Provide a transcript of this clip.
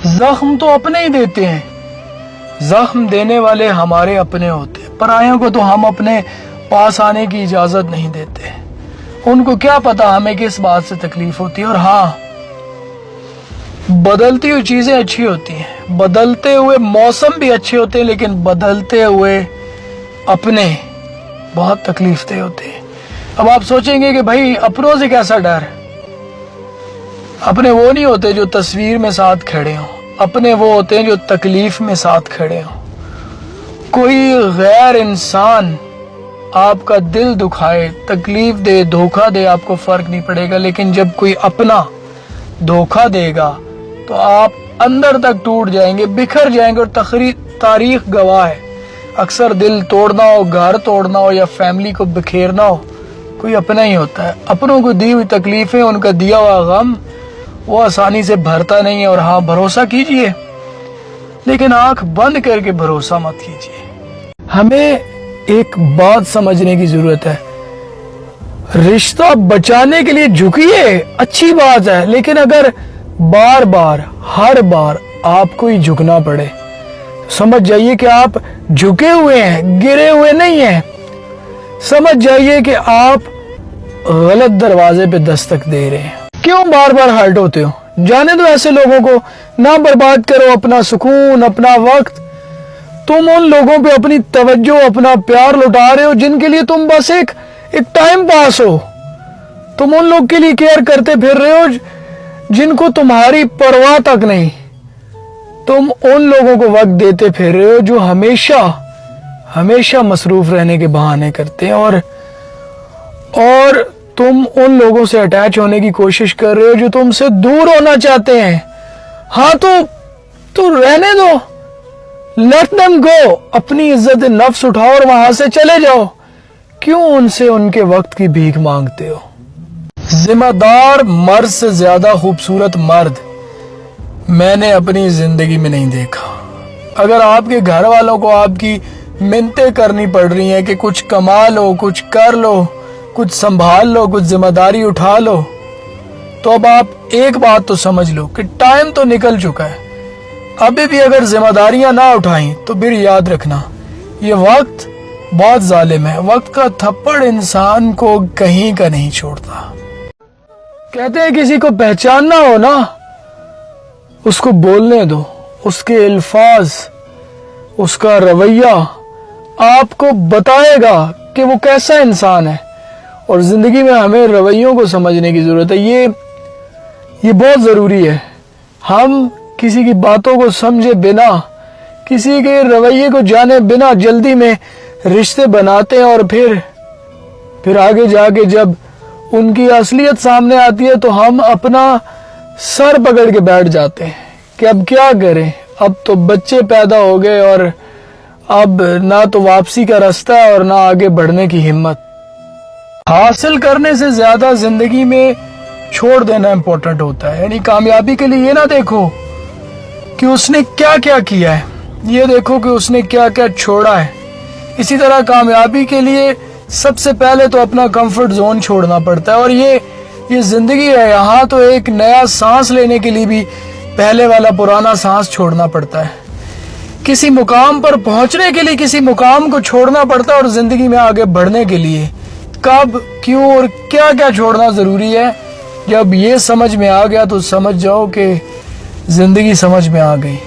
زخم تو اپنے ہی دیتے ہیں، زخم دینے والے ہمارے اپنے ہوتے ہیں، پرایوں کو تو ہم اپنے پاس آنے کی اجازت نہیں دیتے، ان کو کیا پتا ہمیں کس بات سے تکلیف ہوتی ہے۔ اور ہاں، بدلتی ہوئی چیزیں اچھی ہوتی ہیں، بدلتے ہوئے موسم بھی اچھے ہوتے ہیں، لیکن بدلتے ہوئے اپنے بہت تکلیف دہ ہوتے ہیں۔ اب آپ سوچیں گے کہ بھائی اپنوں سے کیسا ڈر؟ اپنے وہ نہیں ہوتے جو تصویر میں ساتھ کھڑے ہوں، اپنے وہ ہوتے ہیں جو تکلیف میں ساتھ کھڑے ہوں۔ کوئی غیر انسان آپ کا دل دکھائے، تکلیف دے، دھوکہ دے، آپ کو فرق نہیں پڑے گا، لیکن جب کوئی اپنا دھوکہ دے گا تو آپ اندر تک ٹوٹ جائیں گے، بکھر جائیں گے۔ اور تاریخ گواہ ہے، اکثر دل توڑنا ہو، گھر توڑنا ہو یا فیملی کو بکھیرنا ہو، کوئی اپنا ہی ہوتا ہے۔ اپنوں کو دی ہوئی تکلیفیں، ان کا دیا ہوا غم وہ آسانی سے بھرتا نہیں ہے۔ اور ہاں، بھروسہ کیجئے، لیکن آنکھ بند کر کے بھروسہ مت کیجئے۔ ہمیں ایک بات سمجھنے کی ضرورت ہے، رشتہ بچانے کے لیے جھکیے، اچھی بات ہے، لیکن اگر بار بار ہر بار آپ کو ہی جھکنا پڑے، سمجھ جائیے کہ آپ جھکے ہوئے ہیں، گرے ہوئے نہیں ہیں۔ سمجھ جائیے کہ آپ غلط دروازے پہ دستک دے رہے ہیں۔ کیوں بار بار ہرٹ ہوتے ہو؟ جانے دو ایسے لوگوں کو، نہ برباد کرو اپنا سکون، اپنا وقت۔ تم ان لوگوں پہ اپنی توجہ، اپنا پیار لٹا رہے ہو جن کے لیے تم بس ایک ٹائم پاس ہو۔ تم ان لوگ کے لیے کیئر کرتے پھر رہے ہو جن کو تمہاری پرواہ تک نہیں۔ تم ان لوگوں کو وقت دیتے پھر رہے ہو جو ہمیشہ مصروف رہنے کے بہانے کرتے ہیں، اور تم ان لوگوں سے اٹیچ ہونے کی کوشش کر رہے ہو جو تم سے دور ہونا چاہتے ہیں۔ ہاں تو رہنے دو، لیٹ دم گو، اپنی عزت نفس اٹھاؤ اور وہاں سے چلے جاؤ۔ کیوں ان سے ان کے وقت کی بھیک مانگتے ہو؟ ذمہ دار مرد سے زیادہ خوبصورت مرد میں نے اپنی زندگی میں نہیں دیکھا۔ اگر آپ کے گھر والوں کو آپ کی منتیں کرنی پڑ رہی ہیں کہ کچھ کما لو، کچھ کر لو، کچھ سنبھال لو، کچھ ذمہ داری اٹھا لو، تو اب آپ ایک بات تو سمجھ لو کہ ٹائم تو نکل چکا ہے۔ ابھی بھی اگر ذمہ داریاں نہ اٹھائیں تو پھر یاد رکھنا، یہ وقت بہت ظالم ہے۔ وقت کا تھپڑ انسان کو کہیں کا نہیں چھوڑتا۔ کہتے ہیں کسی کو پہچاننا ہو نا، اس کو بولنے دو، اس کے الفاظ، اس کا رویہ آپ کو بتائے گا کہ وہ کیسا انسان ہے۔ اور زندگی میں ہمیں رویوں کو سمجھنے کی ضرورت ہے، یہ بہت ضروری ہے۔ ہم کسی کی باتوں کو سمجھے بنا، کسی کے رویے کو جانے بنا جلدی میں رشتے بناتے ہیں، اور پھر آگے جا کے جب ان کی اصلیت سامنے آتی ہے تو ہم اپنا سر پکڑ کے بیٹھ جاتے ہیں کہ اب کیا کریں، اب تو بچے پیدا ہو گئے اور اب نہ تو واپسی کا راستہ ہے اور نہ آگے بڑھنے کی ہمت۔ حاصل کرنے سے زیادہ زندگی میں چھوڑ دینا امپورٹنٹ ہوتا ہے۔ یعنی کامیابی کے لیے یہ نہ دیکھو کہ اس نے کیا کیا کیا ہے، یہ دیکھو کہ اس نے کیا کیا چھوڑا ہے۔ اسی طرح کامیابی کے لیے سب سے پہلے تو اپنا کمفرٹ زون چھوڑنا پڑتا ہے، اور یہ زندگی ہے، یہاں تو ایک نیا سانس لینے کے لیے بھی پہلے والا پرانا سانس چھوڑنا پڑتا ہے۔ کسی مقام پر پہنچنے کے لیے کسی مقام کو چھوڑنا پڑتا ہے، اور زندگی میں آگے بڑھنے کے لیے کب، کیوں اور کیا کیا چھوڑنا ضروری ہے۔ جب یہ سمجھ میں آ گیا تو سمجھ جاؤ کہ زندگی سمجھ میں آ گئی۔